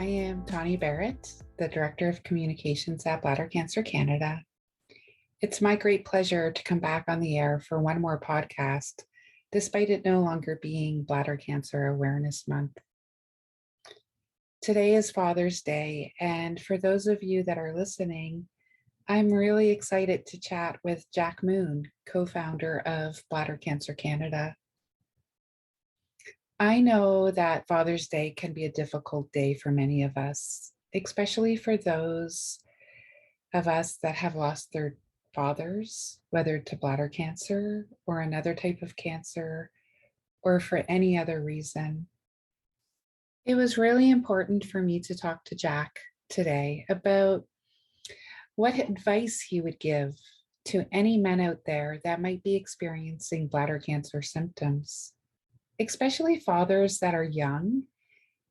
I am Tawny Barrett, the Director of Communications at Bladder Cancer Canada. It's my great pleasure to come back on the air for one more podcast, despite it no longer being Bladder Cancer Awareness Month. Today is Father's Day, and for those of you that are listening, I'm really excited to chat with Jack Moon, co-founder of Bladder Cancer Canada. I know that Father's Day can be a difficult day for many of us, especially for those of us that have lost their fathers, whether to bladder cancer or another type of cancer, or for any other reason. It was really important for me to talk to Jack today about what advice he would give to any men out there that might be experiencing bladder cancer symptoms, especially fathers that are young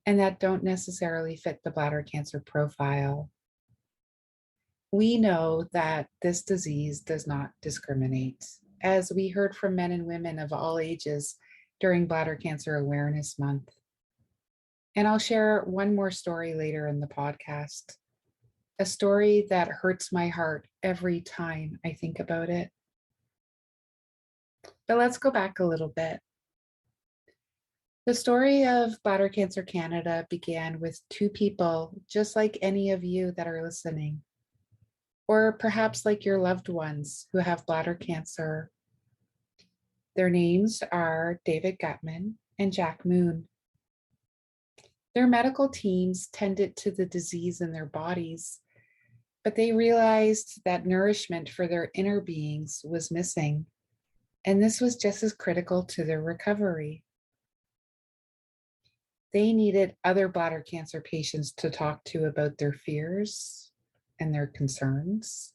and that don't necessarily fit the bladder cancer profile. We know that this disease does not discriminate, as we heard from men and women of all ages during Bladder Cancer Awareness Month. And I'll share one more story later in the podcast, a story that hurts my heart every time I think about it. But let's go back a little bit. The story of Bladder Cancer Canada began with two people, just like any of you that are listening, or perhaps like your loved ones who have bladder cancer. Their names are David Gutman and Jack Moon. Their medical teams tended to the disease in their bodies, but they realized that nourishment for their inner beings was missing, and this was just as critical to their recovery. They needed other bladder cancer patients to talk to about their fears and their concerns,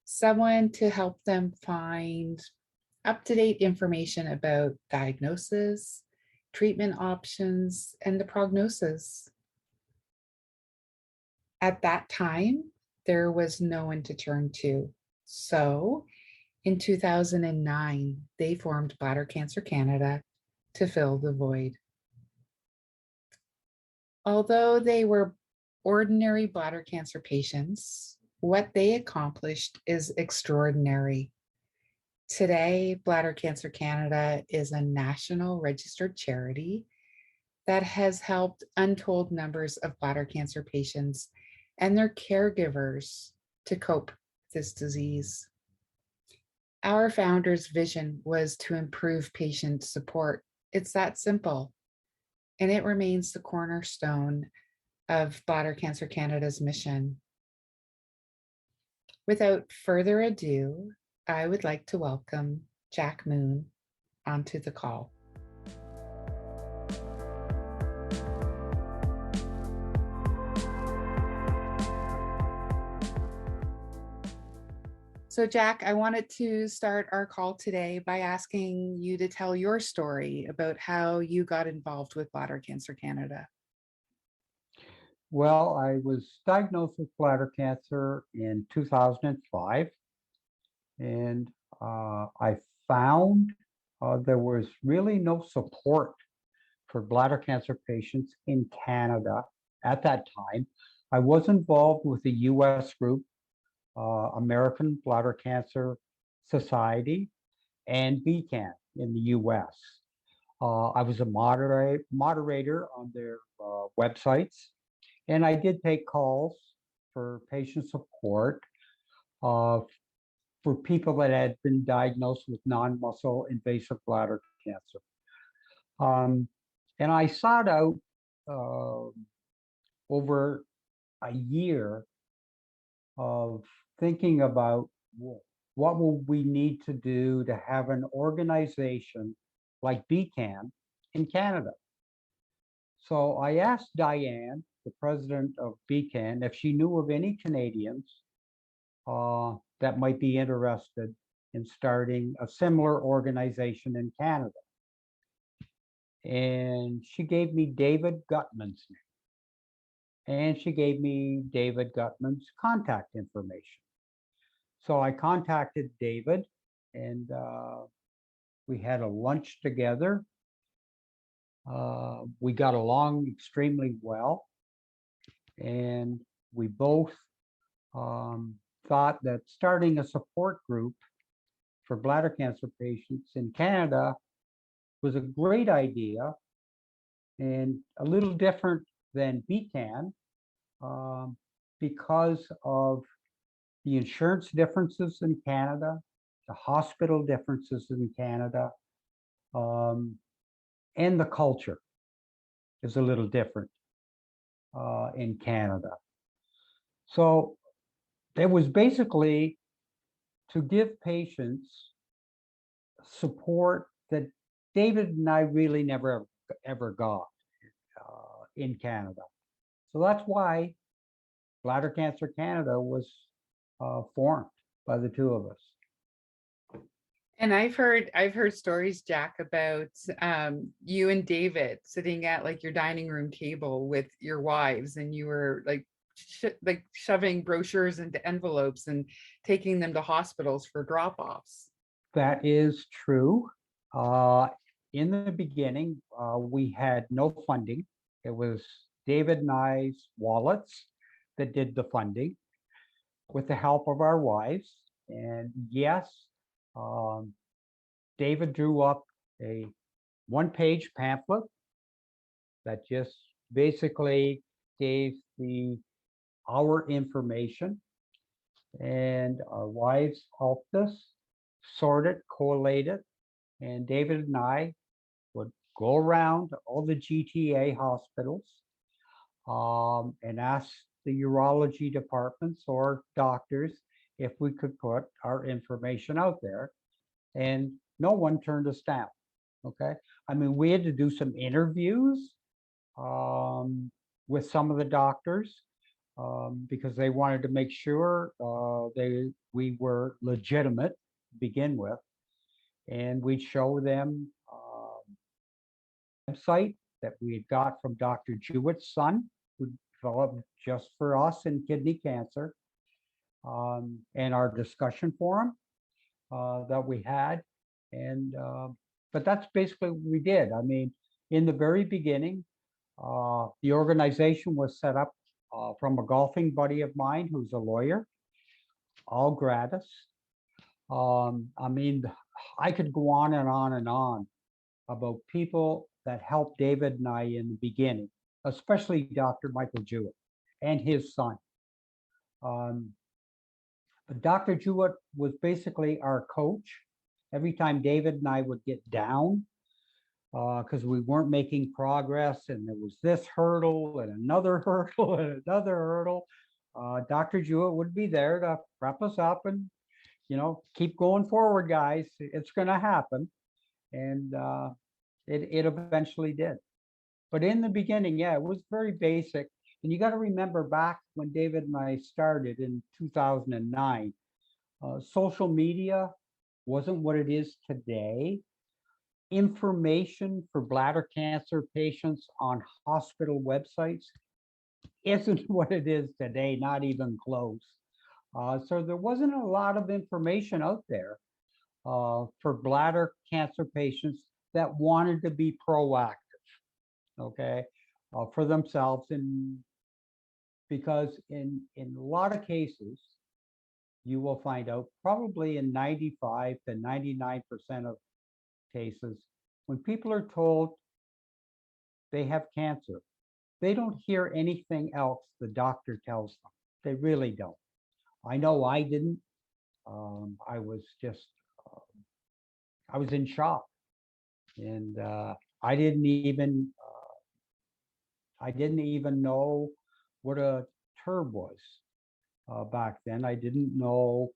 someone to help them find up-to-date information about diagnosis, treatment options, and the prognosis. At that time, there was no one to turn to. So in 2009, they formed Bladder Cancer Canada to fill the void. Although they were ordinary bladder cancer patients, what they accomplished is extraordinary. Today, Bladder Cancer Canada is a national registered charity that has helped untold numbers of bladder cancer patients and their caregivers to cope with this disease. Our founder's vision was to improve patient support. It's that simple. And it remains the cornerstone of Bladder Cancer Canada's mission. Without further ado, I would like to welcome Jack Moon onto the call. So Jack, I wanted to start our call today by asking you to tell your story about how you got involved with Bladder Cancer Canada. Well, I was diagnosed with bladder cancer in 2005, and I found there was really no support for bladder cancer patients in Canada at that time. I was involved with the US group, American Bladder Cancer Society, and BCAN in the US. I was a moderator on their websites, and I did take calls for patient support for people that had been diagnosed with non-muscle invasive bladder cancer. And I sought out over a year of thinking about what will we need to do to have an organization like BCAN in Canada. So I asked Diane, the president of BCAN, if she knew of any Canadians that might be interested in starting a similar organization in Canada. And she gave me David Gutman's name. And she gave me David Gutman's contact information. So I contacted David, and we had a lunch together. We got along extremely well. And we both thought that starting a support group for bladder cancer patients in Canada was a great idea and a little different than BCAN um, because of the insurance differences in Canada, the hospital differences in Canada, um, and the culture is a little different in Canada. So it was basically to give patients support that David and I really never ever got in Canada. So that's why Bladder Cancer Canada was formed by the two of us. And I've heard stories, Jack, about you and David sitting at like your dining room table with your wives, and you were like shoving brochures into envelopes and taking them to hospitals for drop-offs. That is true. Uh, in the beginning, we had no funding. It was David and I's wallets that did the funding with the help of our wives. And yes, um, David drew up a one-page pamphlet that just basically gave our information, and our wives helped us sort it, collate it, and David and I would go around all the GTA hospitals and ask the urology departments or doctors if we could put our information out there. And no one turned us down. Okay. I mean, we had to do some interviews um, with some of the doctors because they wanted to make sure we were legitimate to begin with. And we'd show them website that we had got from Dr. Jewett's son, who developed just for us in kidney cancer, and our discussion forum that we had. And but that's basically what we did. I mean, in the very beginning, the organization was set up from a golfing buddy of mine who's a lawyer, all gratis. I mean, I could go on and on and on about people that helped David and I in the beginning, especially Dr. Michael Jewett and his son. Um, but Dr. Jewett was basically our coach. Every time David and I would get down because we weren't making progress and there was this hurdle and another hurdle and another hurdle, Dr. Jewett would be there to prep us up and, keep going forward, guys. It's going to happen. And it eventually did. But in the beginning, yeah, it was very basic. And you got to remember back when David and I started in 2009, social media wasn't what it is today. Information for bladder cancer patients on hospital websites isn't what it is today, not even close. So there wasn't a lot of information out there for bladder cancer patients that wanted to be proactive, okay, for themselves. And because in a lot of cases, you will find out probably in 95 to 99% of cases, when people are told they have cancer, they don't hear anything else the doctor tells them. They really don't. I know I didn't. I was just, I was in shock, and I didn't even, I didn't even know what a TERB was back then. I didn't know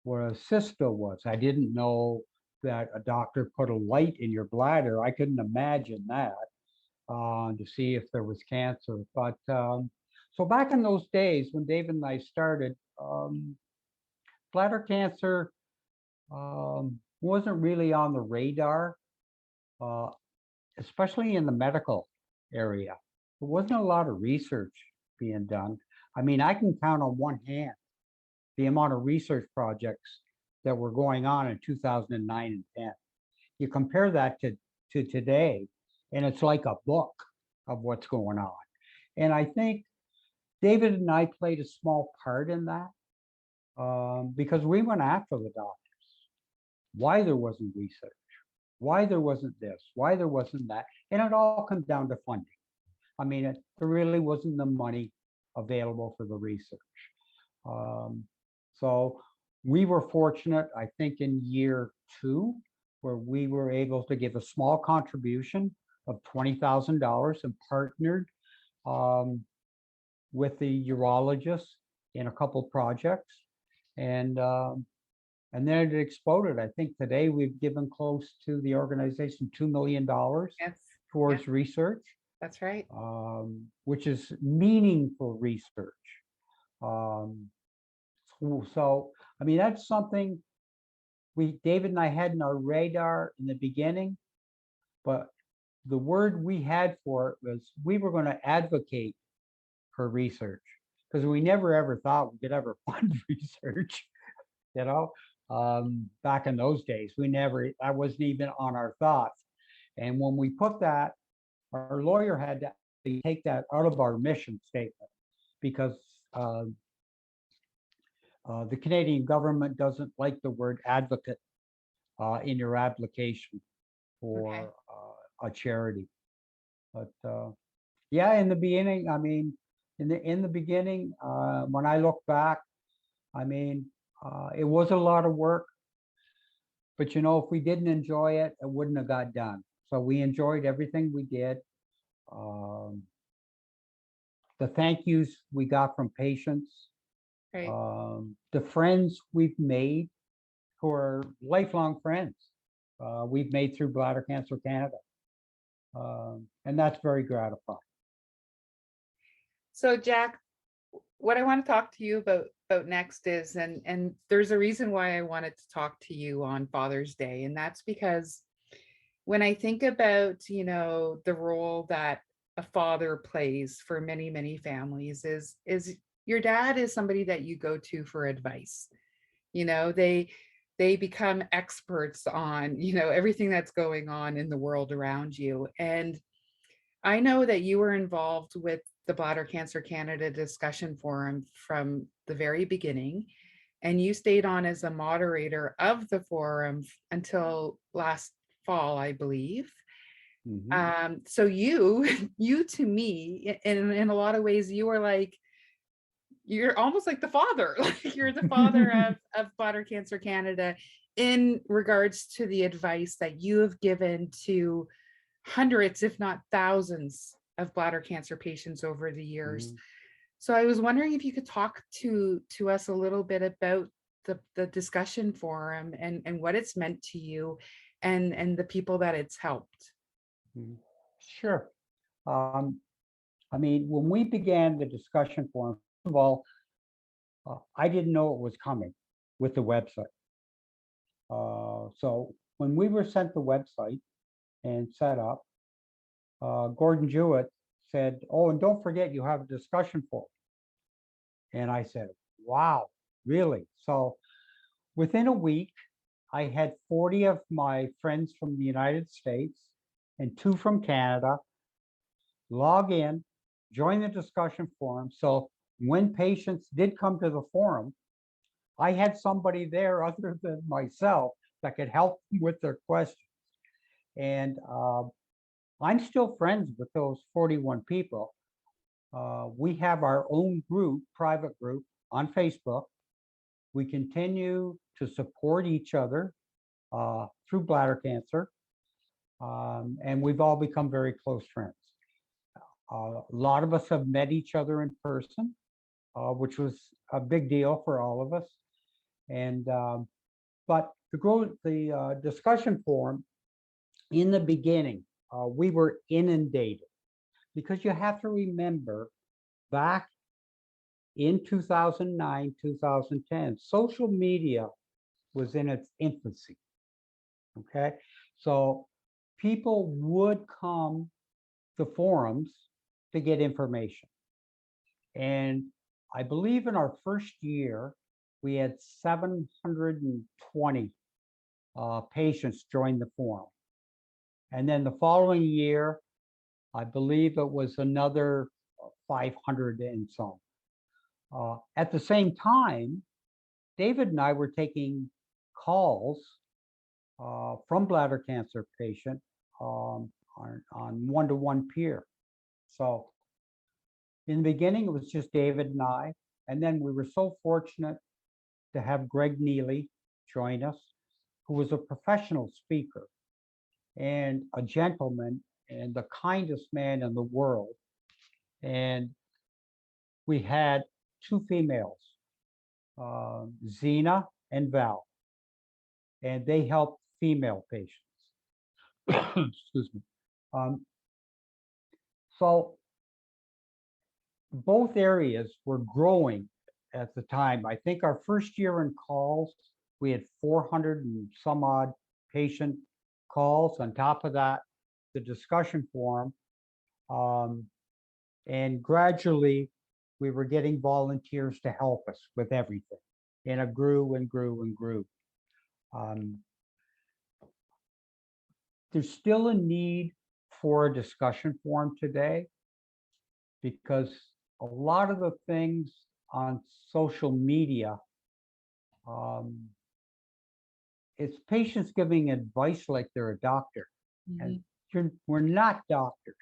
what a cysto was. I didn't know that a doctor put a light in your bladder. I couldn't imagine that to see if there was cancer. But so back in those days when David and I started, bladder cancer wasn't really on the radar, uh, especially in the medical area. There wasn't a lot of research being done. I mean, I can count on one hand the amount of research projects that were going on in 2009 and 10. You compare that to today, and it's like a book of what's going on. And I think David and I played a small part in that because we went after the doctors. Why there wasn't research, why there wasn't this, why there wasn't that. And it all comes down to funding. I mean, there really wasn't the money available for the research. Um, so we were fortunate, I think, in year two, where we were able to give a small contribution of $20,000 and partnered um, with the urologist in a couple projects. And and then it exploded. I think today we've given close to the organization $2 million Yes. Yes, towards research, that's right. which is meaningful research. Um, so, I mean, that's something David and I had in our radar in the beginning, but the word we had for it was we were going to advocate for research because we never ever thought we could ever fund research, you know. Back in those days, that wasn't even on our thoughts. And when we put that, our lawyer had to take that out of our mission statement because the Canadian government doesn't like the word advocate in your application Okay. for a charity. But yeah, in the beginning, I mean, in the beginning, when I look back, I mean, it was a lot of work, but you know, if we didn't enjoy it, it wouldn't have got done. So we enjoyed everything we did. Um, the thank yous we got from patients, Right. the friends we've made who are lifelong friends we've made through Bladder Cancer Canada. And that's very gratifying. So Jack, what I want to talk to you about next is, and there's a reason why I wanted to talk to you on Father's Day, and that's because when I think about, the role that a father plays for many, many families is your dad is somebody that you go to for advice. They become experts on, everything that's going on in the world around you. And I know that you were involved with the Bladder Cancer Canada discussion forum from the very beginning, and you stayed on as a moderator of the forum until last fall, I believe. Mhm. So you, you to me, in a lot of ways, you're almost like the father, like you're the father of Bladder Cancer Canada in regards to the advice that you have given to hundreds, if not thousands, of bladder cancer patients over the years. Mhm. So I was wondering if you could talk to us a little bit about the discussion forum and what it's meant to you and the people that it's helped. Mhm. Sure. Um, I mean, when we began the discussion forum, first of all, I didn't know it was coming with the website. So when we were sent the website and set up, Gordon Jewett said, "Oh, and don't forget you have a discussion forum." And I said, "Wow, really?" So within a week, I had 40 of my friends from the United States and 2 from Canada log in, join the discussion forum. So when patients did come to the forum, I had somebody there other than myself that could help them with their questions. And I'm still friends with those 41 people. We have our own group, private group on Facebook. We continue to support each other through bladder cancer. And we've all become very close friends. A lot of us have met each other in person, which was a big deal for all of us. And but the discussion forum in the beginning, we were inundated because you have to remember back in 2009, 2010, social media was in its infancy. Okay, so people would come to forums to get information. And I believe in our first year, we had 720 patients join the forum. And then the following year, I believe it was another 500 and some. At the same time, David and I were taking calls from bladder cancer patient on one-to-one peer. So in the beginning, it was just David and I, and then we were so fortunate to have Greg Neely join us, who was a professional speaker and a gentleman and the kindest man in the world. And we had two females, Zena and Val, and they helped female patients. Excuse me. Um, so both areas were growing at the time. I think our first year in calls, we had 400 and some odd patient calls. On top of that, the discussion forum. And gradually, we were getting volunteers to help us with everything. And it grew and grew and grew. There's still a need for a discussion forum today because a lot of the things on social media, it's patients giving advice like they're a doctor. And we're not doctors.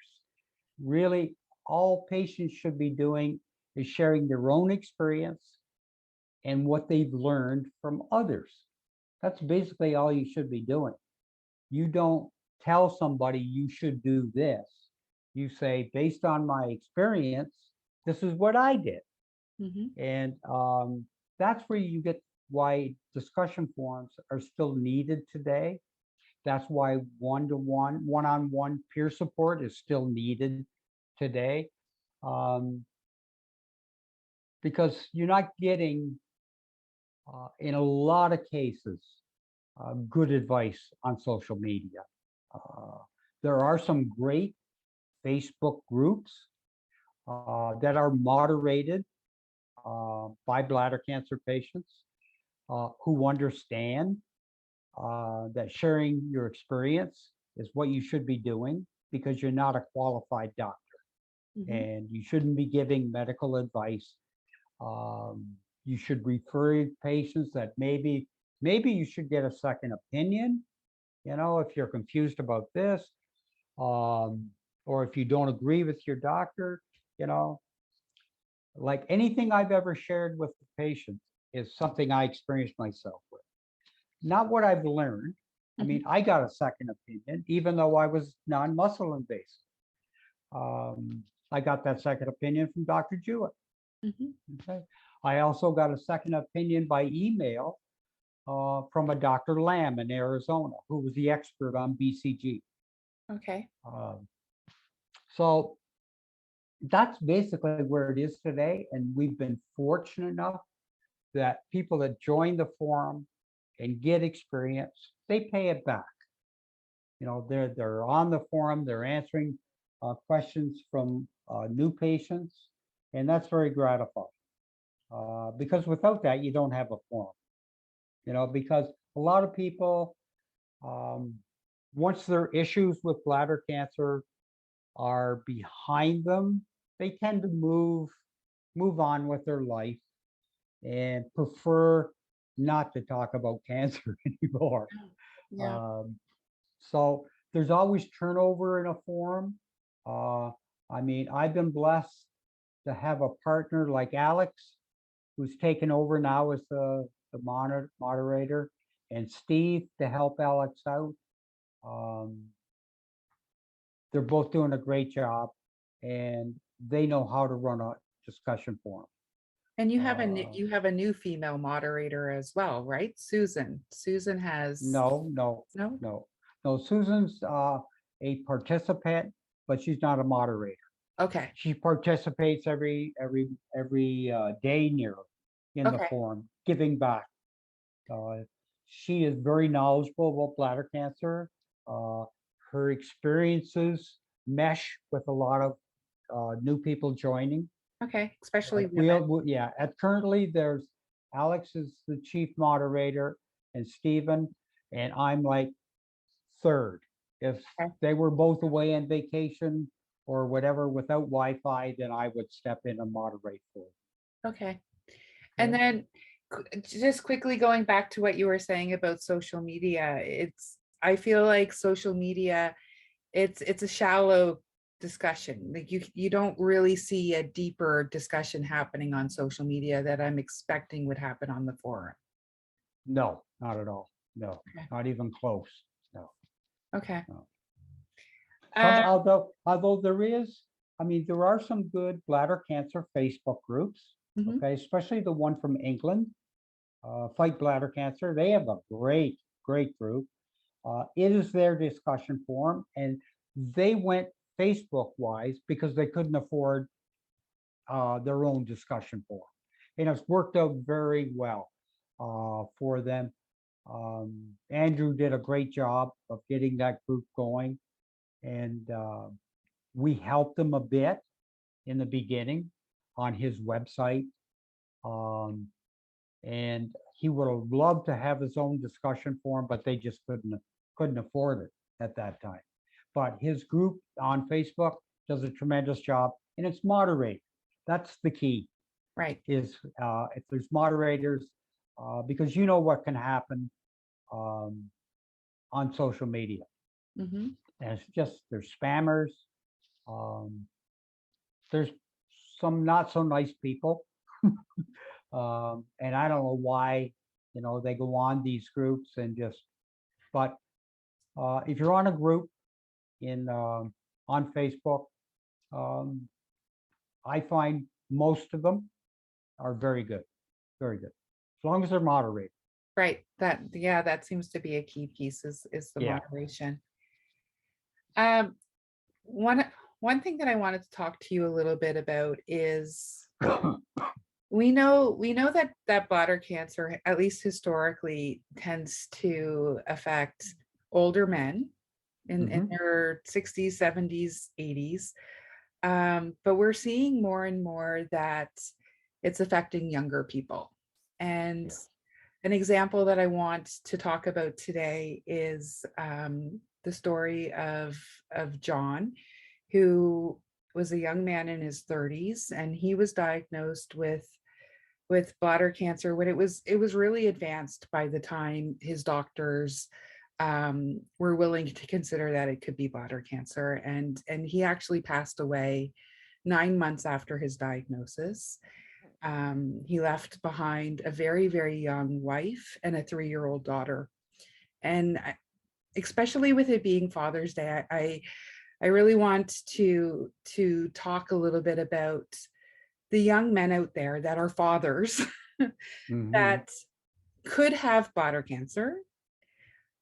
Really, all patients should be doing is sharing their own experience and what they've learned from others. That's basically all you should be doing. You don't tell somebody you should do this. You say, based on my experience, this is what I did. And that's where you get why discussion forums are still needed today. That's why one-to-one, one-on-one peer support is still needed today. Because you're not getting, in a lot of cases, good advice on social media. There are some great Facebook groups that are moderated by bladder cancer patients who understand that sharing your experience is what you should be doing because you're not a qualified doctor and you shouldn't be giving medical advice. You should refer patients that maybe you should get a second opinion, if you're confused about this, or if you don't agree with your doctor, like anything I've ever shared with the patient is something I experienced myself with. Not what I've learned. I mean, I got a second opinion, even though I was non-muscle invasive. I got that second opinion from Dr. Jewett. Okay. I also got a second opinion by email from a Dr. Lamb in Arizona, who was the expert on BCG. Okay. So that's basically where it is today. And we've been fortunate enough that people that join the forum and get experience, they pay it back. They're on the forum, they're answering questions from new patients, and that's very gratifying. Because without that, you don't have a forum. Because a lot of people, once their issues with bladder cancer are behind them, they tend to move on with their life and prefer not to talk about cancer anymore. Yeah. So there's always turnover in a forum. I mean, I've been blessed to have a partner like Alex, who's taken over now as the moderator, and Steve to help Alex out. They're both doing a great job, and they know how to run a discussion forum. And you have a new female moderator as well, right? Susan has No. Susan's a participant, but she's not a moderator. Okay. She participates every day nearly in the forum, giving back. She is very knowledgeable about bladder cancer. Her experiences mesh with a lot of new people joining. Okay, especially women. Currently there's Alex is the chief moderator and Stephen, and I'm like third. If they were both away on vacation or whatever without Wi-Fi, then I would step in and moderate for them. Okay. And Okay. then just quickly going back to what you were saying about social media, I feel like social media, it's a shallow discussion. Like you don't really see a deeper discussion happening on social media that I'm expecting would happen on the forum. No, not at all. No, Okay. not even close. No, Okay. no. Some, Uh, although there is, I mean, there are some good bladder cancer Facebook groups. mhm. Okay, especially the one from England, Fight Bladder Cancer. They have a great group. It is their discussion forum, and they went Facebook wise because they couldn't afford their own discussion forum, and it's worked out very well for them. Andrew did a great job of getting that group going, and we helped him a bit in the beginning on his website. Um, and he would have loved to have his own discussion forum, but they just couldn't afford it at that time. But his group on Facebook does a tremendous job, and it's moderated. That's the key. Right. Is if there's moderators, because you know what can happen um, on social media. Mhm. And it's just there's spammers. Um, there's some not so nice people. And I don't know why, they go on these groups and just, but if you're on a group on Facebook, um, I find most of them are very good, as long as they're moderated. Right. Yeah, that seems to be a key piece is the Yeah. moderation. Um, one one thing that I wanted to talk to you a little bit about is we know that bladder cancer, at least historically, tends to affect older men in Hmm. their 60s, 70s, 80s. But we're seeing more and more that it's affecting younger people. And Yeah. an example that I want to talk about today is the story of John, who was a young man in his 30s, and he was diagnosed with bladder cancer when it was really advanced by the time his doctors were willing to consider that it could be bladder cancer, and he actually passed away 9 months after his diagnosis. He left behind a very, very young wife and a 3-year-old daughter. And especially with it being Father's Day, I really want to talk a little bit about the young men out there that are fathers Hmm. that could have bladder cancer,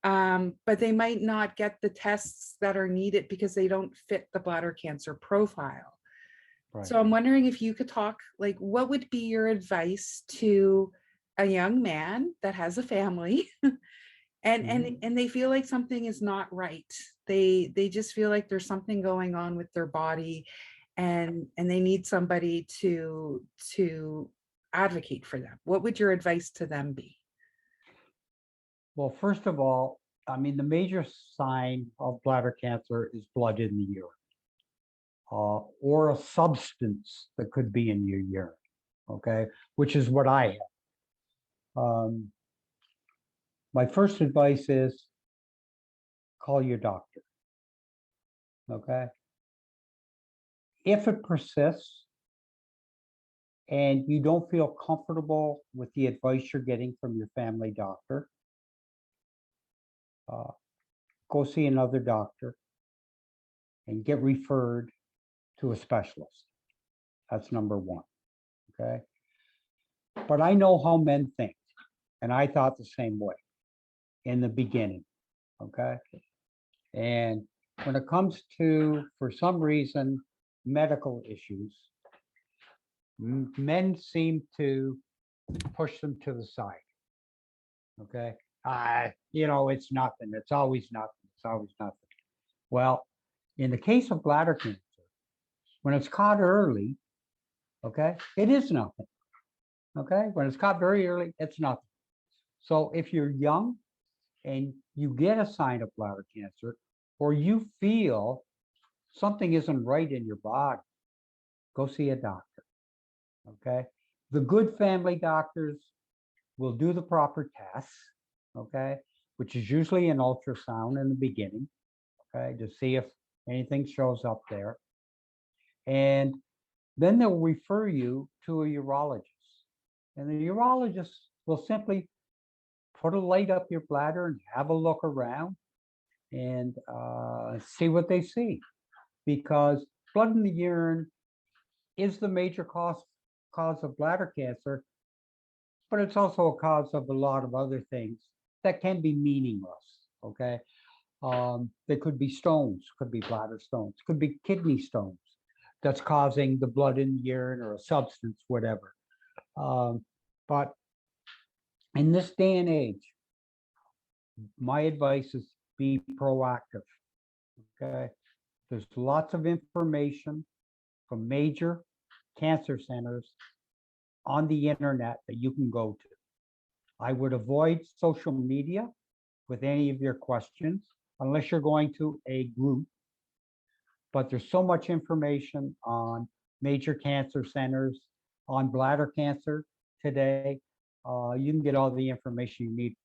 but they might not get the tests that are needed because they don't fit the bladder cancer profile. Right. So I'm wondering if you could talk, like, what would be your advice to a young man that has a family and Hmm. they feel like something is not right. They just feel like there's something going on with their body, and they need somebody to advocate for them. What would your advice to them be? Well, first of all, I mean, the major sign of bladder cancer is blood in the urine, or a substance that could be in your urine. Okay, which is what I have. My first advice is call your doctor. Okay, if it persists and you don't feel comfortable with the advice you're getting from your family doctor, uh, go see another doctor and get referred to a specialist. That's number one. Okay. But I know how men think, and I thought the same way in the beginning. Okay. And when it comes to, for some reason, medical issues, men seem to push them to the side. Okay. It's nothing. It's always nothing. It's always nothing. Well, in the case of bladder cancer, when it's caught early, okay, it is nothing. Okay. When it's caught very early, it's nothing. So if you're young and you get a sign of bladder cancer, or you feel something isn't right in your body, go see a doctor. Okay. The good family doctors will do the proper tests, okay, which is usually an ultrasound in the beginning, okay, to see if anything shows up there. And then they'll refer you to a urologist. And the urologist will simply put a light up your bladder and have a look around and see what they see. Because blood in the urine is the major cause of bladder cancer, but it's also a cause of a lot of other things that can be meaningless. Okay. They could be stones, could be bladder stones, could be kidney stones that's causing the blood in the urine or a substance, whatever. But in this day and age, my advice is be proactive. Okay. There's lots of information from major cancer centers on the internet that you can go to. I would avoid social media with any of your questions unless you're going to a group. But there's so much information on major cancer centers, on bladder cancer today. You can get all the information you need.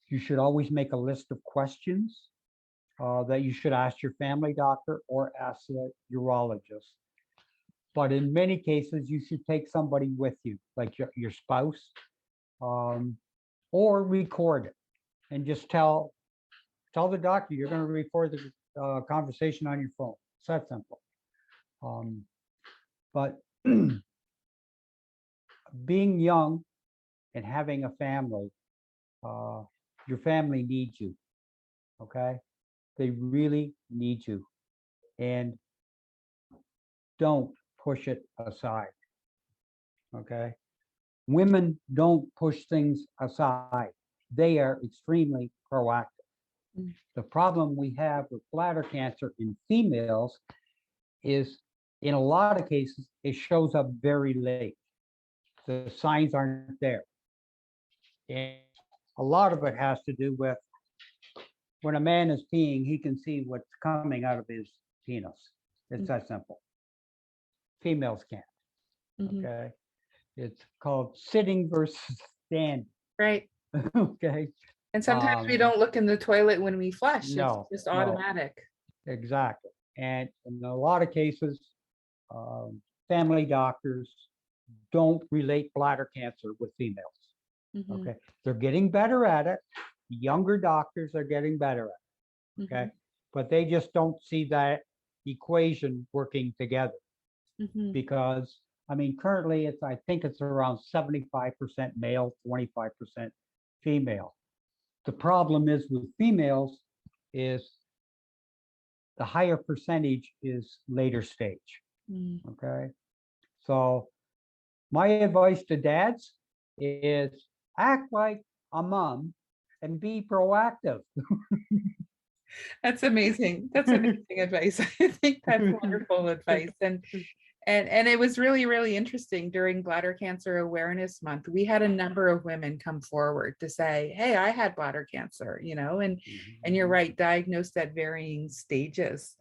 You should always make a list of questions that you should ask your family doctor or ask the urologist. But in many cases, you should take somebody with you, like your spouse, or record it and just tell the doctor you're going to record the conversation on your phone. It's that simple. But being young and having a family, your family needs you. Okay, they really need you, and don't push it aside. Okay, women don't push things aside. They are extremely proactive. The problem we have with bladder cancer in females is, in a lot of cases, it shows up very late. The signs aren't there. And a lot of it has to do with when a man is peeing, he can see what's coming out of his penis. It's that simple. Females can't. Okay. It's called sitting versus standing. Right. Okay. And sometimes we don't look in the toilet when we flush. No, It's just automatic. Exactly. And in a lot of cases, family doctors don't relate bladder cancer with females. Okay. They're getting better at it. Younger doctors are getting better at it. Okay. But they just don't see that equation working together. Because I mean, currently I think it's around 75% male, 25% female. The problem is with females is the higher percentage is later stage. Okay. So my advice to dads is act like a mom and be proactive. That's amazing. That's amazing advice. I think that's wonderful advice. And it was really, really interesting during Bladder Cancer Awareness Month. We had a number of women come forward to say, hey, I had bladder cancer, and you're right, diagnosed at varying stages.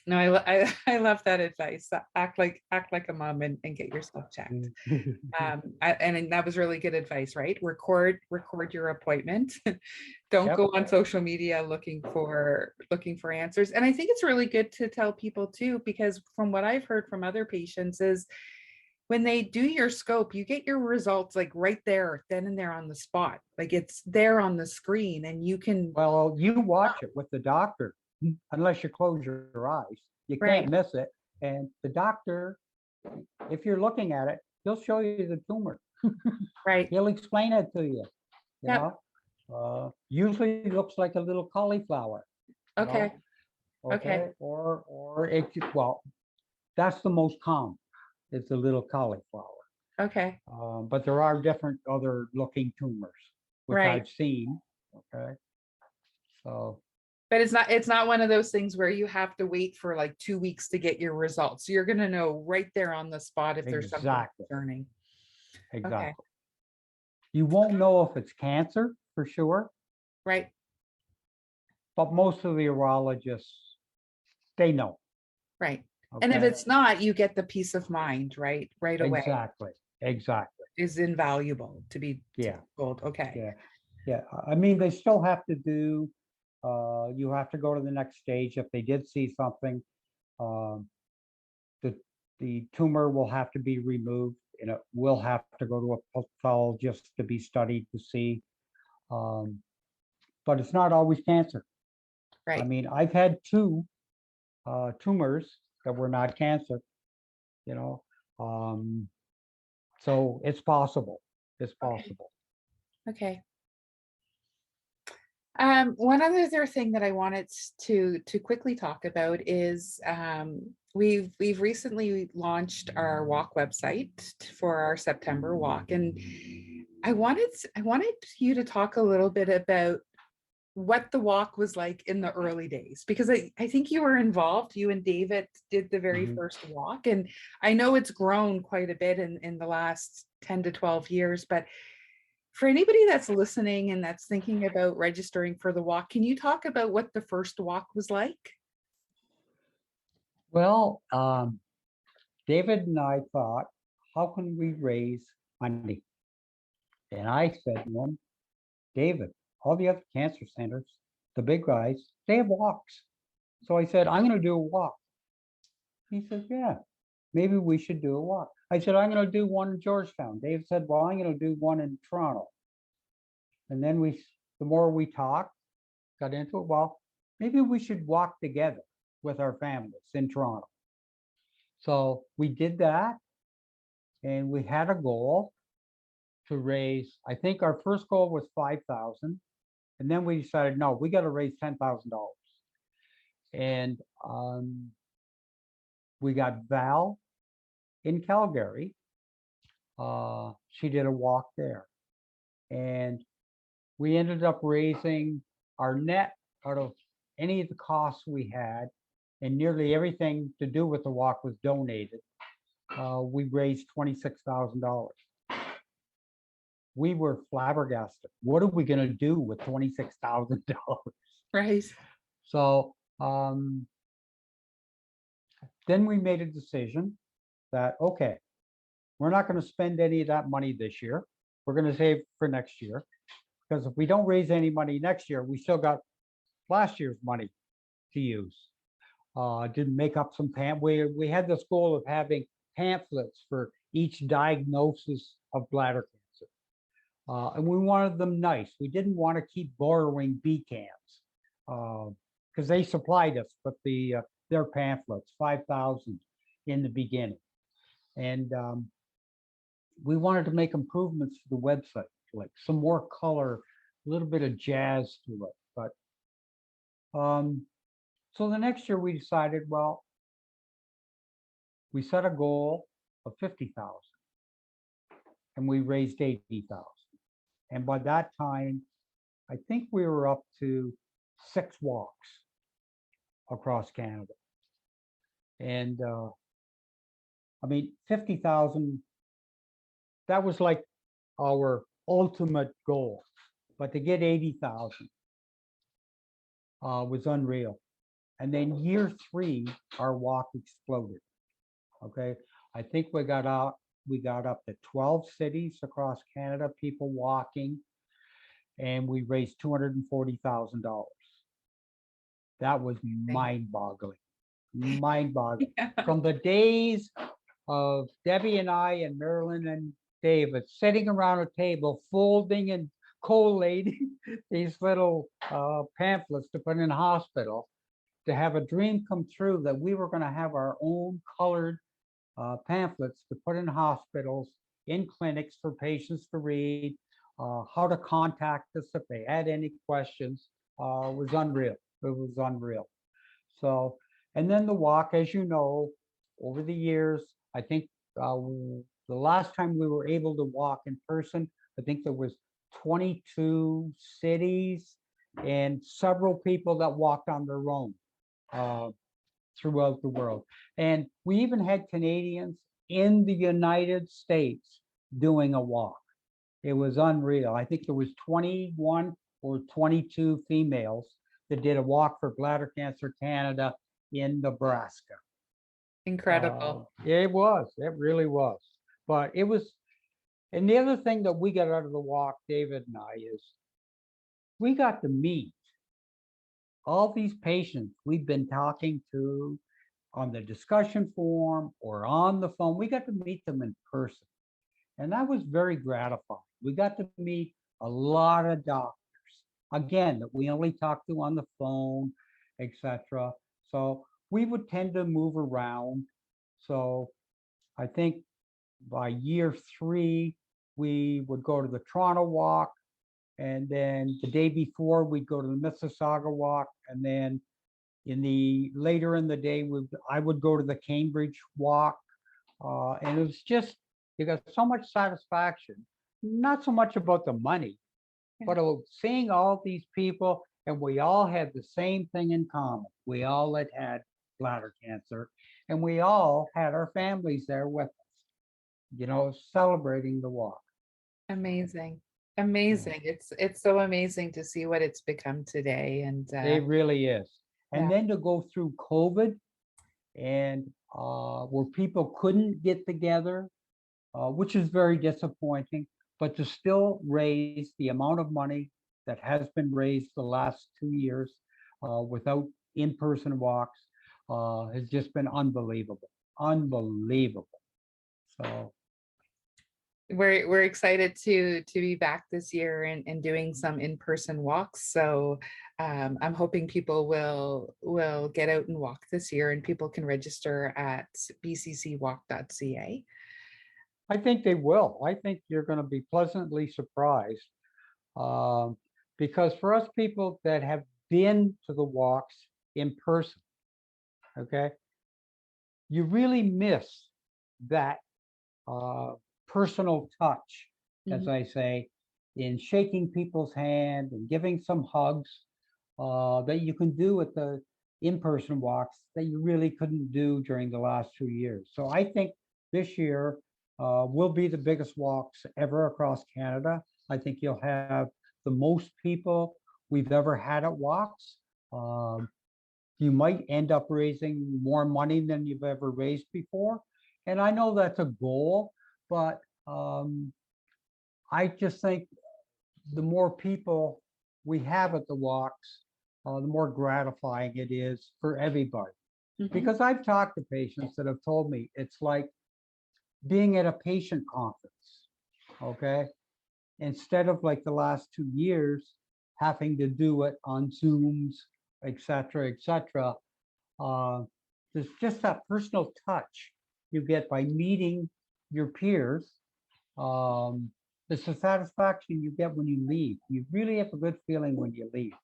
No, I love that advice. Act like a mom and get yourself checked. And that was really good advice, right? Record your appointment. Don't go on social media looking for answers. And I think it's really good to tell people too, because from what I've heard from other patients is when they do your scope, you get your results like right there, then and there on the spot. Like it's there on the screen and you can. Well, you watch it with the doctor. Unless you close your eyes, you can't miss it. And the doctor, if you're looking at it, he'll show you the tumor. Right. He'll explain it to you. You know, usually it looks like a little cauliflower. Okay. Okay. Or it, well, that's the most common. It's a little cauliflower. Okay. But there are different other looking tumors, which I've seen. Okay. So. But it's not one of those things where you have to wait for like 2 weeks to get your results. So you're going to know right there on the spot if there's something concerning. Exactly. Okay. You won't know if it's cancer for sure. Right. But most of the urologists, they know. Right. And if Okay, it's not, you get the peace of mind, right? Right away exactly, exactly. is invaluable to be Yeah, told. Okay. yeah, yeah. I mean, they still have to do, you have to go to the next stage. If they did see something, um, the, the tumor will have to be removed and it will have to go to a pathologist to be studied to see. Um, but it's not always cancer. I Right. mean, I've had two tumors that were not cancer, you know. Um, so it's possible. It's Okay. possible. Okay. One other thing that I wanted to quickly talk about is we've recently launched our walk website for our September walk, and I wanted you to talk a little bit about what the walk was like in the early days, because I think you were involved. You and David did the very Mhm. first walk, and I know it's grown quite a bit in the last 10 to 12 years, but for anybody that's listening and that's thinking about registering for the walk, can you talk about what the first walk was like? Well, David and I thought, how can we raise money? And I said to him, David, all the other cancer centers, the big guys, they have walks. So I said, I'm going to do a walk. He said, yeah, maybe we should do a walk. I said, I'm going to do one in Georgetown. Dave said, well, I'm going to do one in Toronto. And then the more we talked, got into it, well, maybe we should walk together with our families in Toronto. So we did that and we had a goal to raise, I think our first goal was 5,000. And then we decided, no, we got to raise $10,000. And we got Val in Calgary. She did a walk there. And we ended up raising our net out of any of the costs we had, and nearly everything to do with the walk was donated. We raised $26,000. We were flabbergasted. What are we going to do with $26,000? Right. So then we made a decision that, okay, we're not going to spend any of that money this year. We're going to save for next year. Because if we don't raise any money next year, we still got last year's money to use. Didn't make up some we had this goal of having pamphlets for each diagnosis of bladder cancer. And we wanted them nice. We didn't want to keep borrowing B cans because they supplied us with their pamphlets, 5,000 in the beginning. And we wanted to make improvements to the website, like some more color, a little bit of jazz to it. But so the next year we decided, well, we set a goal of 50,000 and we raised 80,000. And by that time, I think we were up to 6 walks across Canada. And I mean, 50,000, that was like our ultimate goal. But to get 80,000 was unreal. And then year 3, our walk exploded. Okay. I think we got up to 12 cities across Canada, people walking, and we raised $240,000. That was mind-boggling. Mind-boggling. Yeah. From the days of Debbie and I and Marilyn and David sitting around a table, folding and collating these little pamphlets to put in hospital, to have a dream come true that we were going to have our own colored pamphlets to put in hospitals, in clinics for patients to read, how to contact us if they had any questions, was unreal. It was unreal. So, and then the walk, as you know, over the years, I think the last time we were able to walk in person, I think there was 22 cities and several people that walked on their own throughout the world. And we even had Canadians in the United States doing a walk. It was unreal. I think there was 21 or 22 females that did a walk for Bladder Cancer Canada in Nebraska. Incredible. It was, it really was. But it was, and the other thing that we got out of the walk, David and I, is we got to meet all these patients we've been talking to on the discussion forum or on the phone. We got to meet them in person. And that was very gratifying. We got to meet a lot of doctors, again, that we only talked to on the phone, etc. So we would tend to move around. So I think by year 3, we would go to the Toronto walk. And then the day before, we'd go to the Mississauga walk. And then later in the day, I would go to the Cambridge walk. And it was just, you got so much satisfaction, not so much about the money, Yeah. but about seeing all these people, and we all had the same thing in common. We all had bladder cancer, and we all had our families there with us, celebrating the walk. Amazing. Yeah, Amazing. It's so amazing to see what it's become today. And it really is. yeah. And then to go through COVID and where people couldn't get together, which is very disappointing, but to still raise the amount of money that has been raised the last 2 years without in-person walks has just been unbelievable, unbelievable. So We're excited to be back this year and doing some in-person walks. So I'm hoping people will get out and walk this year, and people can register at bccwalk.ca. I think they will. I think you're going to be pleasantly surprised um, because for us people that have been to the walks in person, okay, you really miss that uh, personal touch, as Mhm. I say, in shaking people's hand and giving some hugs that you can do at the in-person walks that you really couldn't do during the last 2 years. So I think this year will be the biggest walks ever across Canada. I think you'll have the most people we've ever had at walks. Um, you might end up raising more money than you've ever raised before. And I know that's a goal, but I just think the more people we have at the walks, the more gratifying it is for everybody. Mhm. Because I've talked to patients that have told me it's like being at a patient conference, okay? Instead of like the last 2 years, having to do it on Zooms, et cetera, et cetera. Uh, there's just that personal touch you get by meeting your peers. It's the satisfaction you get when you leave. You really have a good feeling when you leave.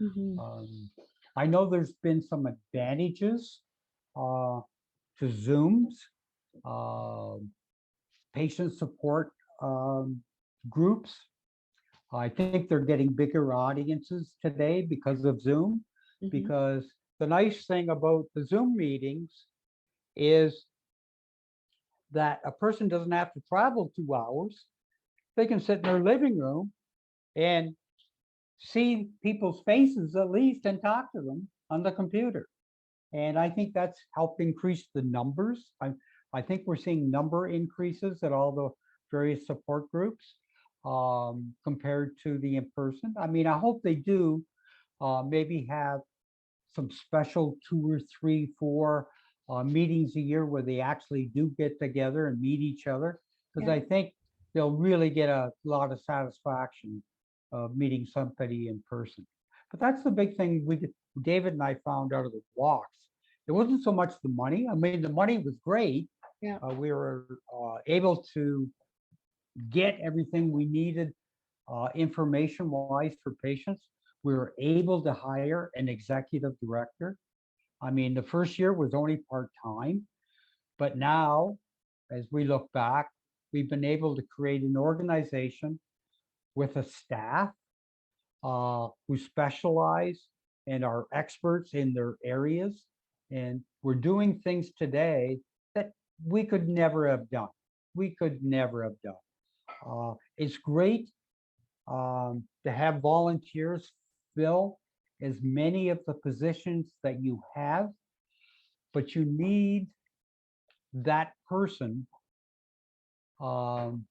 Mhm. Um, I know there's been some advantages uh, to Zooms, uh, patient support groups. I think they're getting bigger audiences today because of Zoom, Mhm. because the nice thing about the Zoom meetings is that a person doesn't have to travel 2 hours. They can sit in their living room and see people's faces at least and talk to them on the computer. And I think that's helped increase the numbers. I think we're seeing number increases at all the various support groups compared to the in-person. I mean, I hope they do maybe have some special 2 or 3, 4 meetings a year where they actually do get together and meet each other, because Yeah. I think they'll really get a lot of satisfaction of meeting somebody in person. But that's the big thing David and I found out of the walks. It wasn't so much the money. I mean, the money was great. Yeah. We were able to get everything we needed information wise for patients. We were able to hire an executive director. I mean, the first year was only part time, but now, as we look back, we've been able to create an organization with a staff who specialize and are experts in their areas. And we're doing things today that we could never have done. We could never have done. It's great to have volunteers fill as many of the positions that you have, but you need that person um,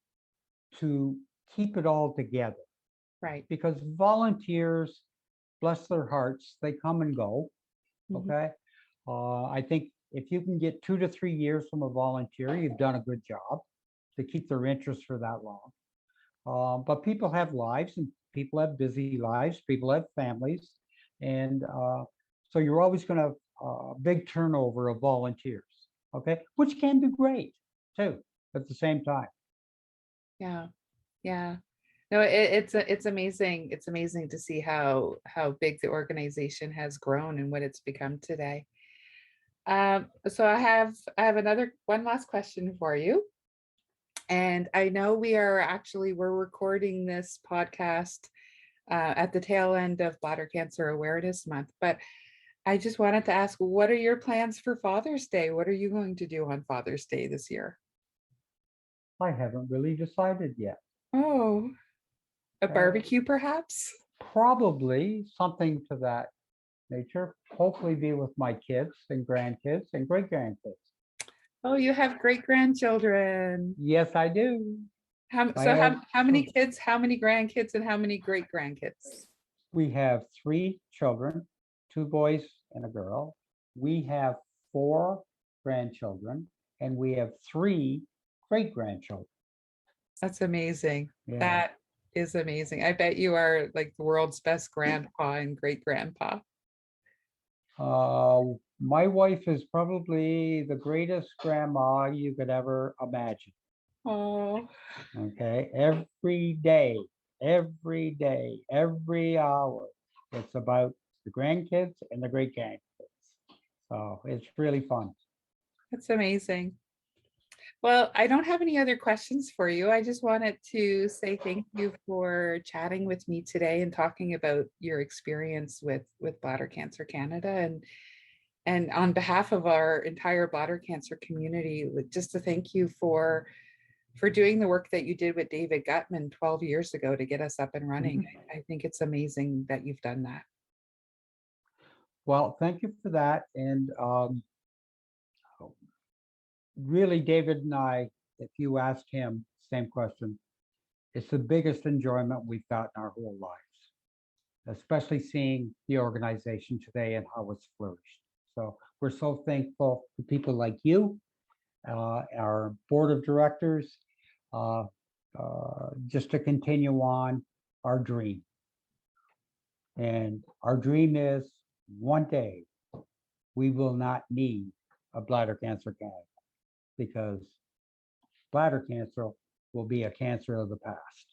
to keep it all together. Right. Because volunteers, bless their hearts, they come and go. Mhm. Okay. I think if you can get 2 to 3 years from a volunteer, you've done a good job to keep their interest for that long. But people have lives and people have busy lives, people have families. And so you're always going to have a big turnover of volunteers. Okay. Which can be great too at the same time. Yeah. Yeah. No, it's amazing. It's amazing to see how big the organization has grown and what it's become today. So I have another one last question for you. And I know we're recording this podcast at the tail end of Bladder Cancer Awareness Month, but I just wanted to ask, what are your plans for Father's Day? What are you going to do on Father's Day this year? I haven't really decided yet. Oh, a Uh, barbecue perhaps? Probably something to that nature. Hopefully, be with my kids and grandkids and great grandkids. Oh, you have great grandchildren. Yes, I do. How, I so have. how many kids, how many grandkids, and how many great grandkids? We have 3 children, 2 boys and a girl. We have 4 grandchildren, and we have 3 great grandchildren. That's amazing. Yeah. That is amazing. I bet you are like the world's best grandpa and great grandpa. Uh, my wife is probably the greatest grandma you could ever imagine. Oh, Okay. Every day, every hour, it's about the grandkids and the great grandkids. So it's really fun. that's amazing. Well, I don't have any other questions for you. I just wanted to say thank you for chatting with me today and talking about your experience with Bladder Cancer Canada and on behalf of our entire bladder cancer community, just to thank you for doing the work that you did with David Gutman 12 years ago to get us up and running. Mhm. I think it's amazing that you've done that. Well, thank you for that. And really, David and I, if you asked him, same question, it's the biggest enjoyment we've got in our whole lives, especially seeing the organization today and how it's flourished. So we're so thankful to people like you, our board of directors, uh, just to continue on our dream. And our dream is one day we will not need a bladder cancer clinic because bladder cancer will be a cancer of the past.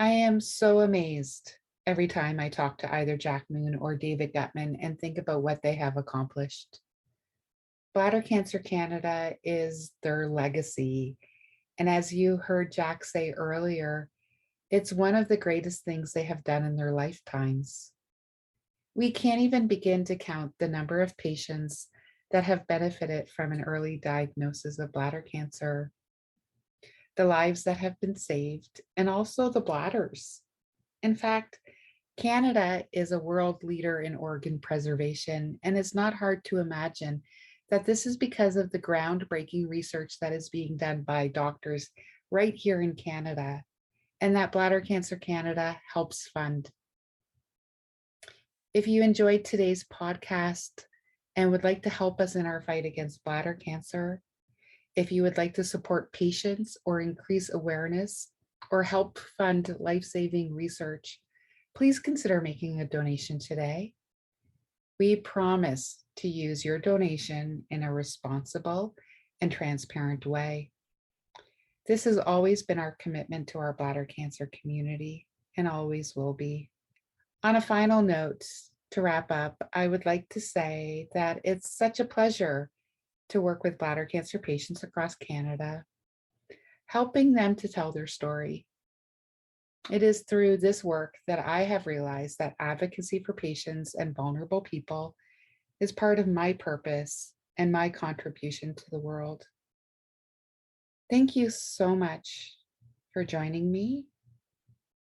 I am so amazed every time I talk to either Jack Moon or David Gutman and think about what they have accomplished. Bladder Cancer Canada is their legacy. And as you heard Jack say earlier, it's one of the greatest things they have done in their lifetimes. We can't even begin to count the number of patients that have benefited from an early diagnosis of bladder cancer, the lives that have been saved, and also the bladders. In fact, Canada is a world leader in organ preservation, and it's not hard to imagine that this is because of the groundbreaking research that is being done by doctors right here in Canada, and that Bladder Cancer Canada helps fund. If you enjoyed today's podcast and would like to help us in our fight against bladder cancer, if you would like to support patients or increase awareness or help fund life-saving research, please consider making a donation today. We promise to use your donation in a responsible and transparent way. This has always been our commitment to our bladder cancer community and always will be. On a final note, to wrap up, I would like to say that it's such a pleasure to work with bladder cancer patients across Canada, helping them to tell their story. It is through this work that I have realized that advocacy for patients and vulnerable people is part of my purpose and my contribution to the world. Thank you so much for joining me.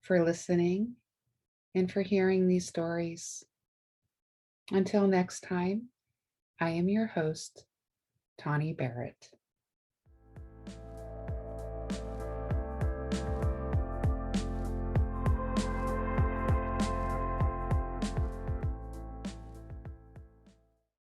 for listening and for hearing these stories. Until next time, I am your host, Tawny Barrett.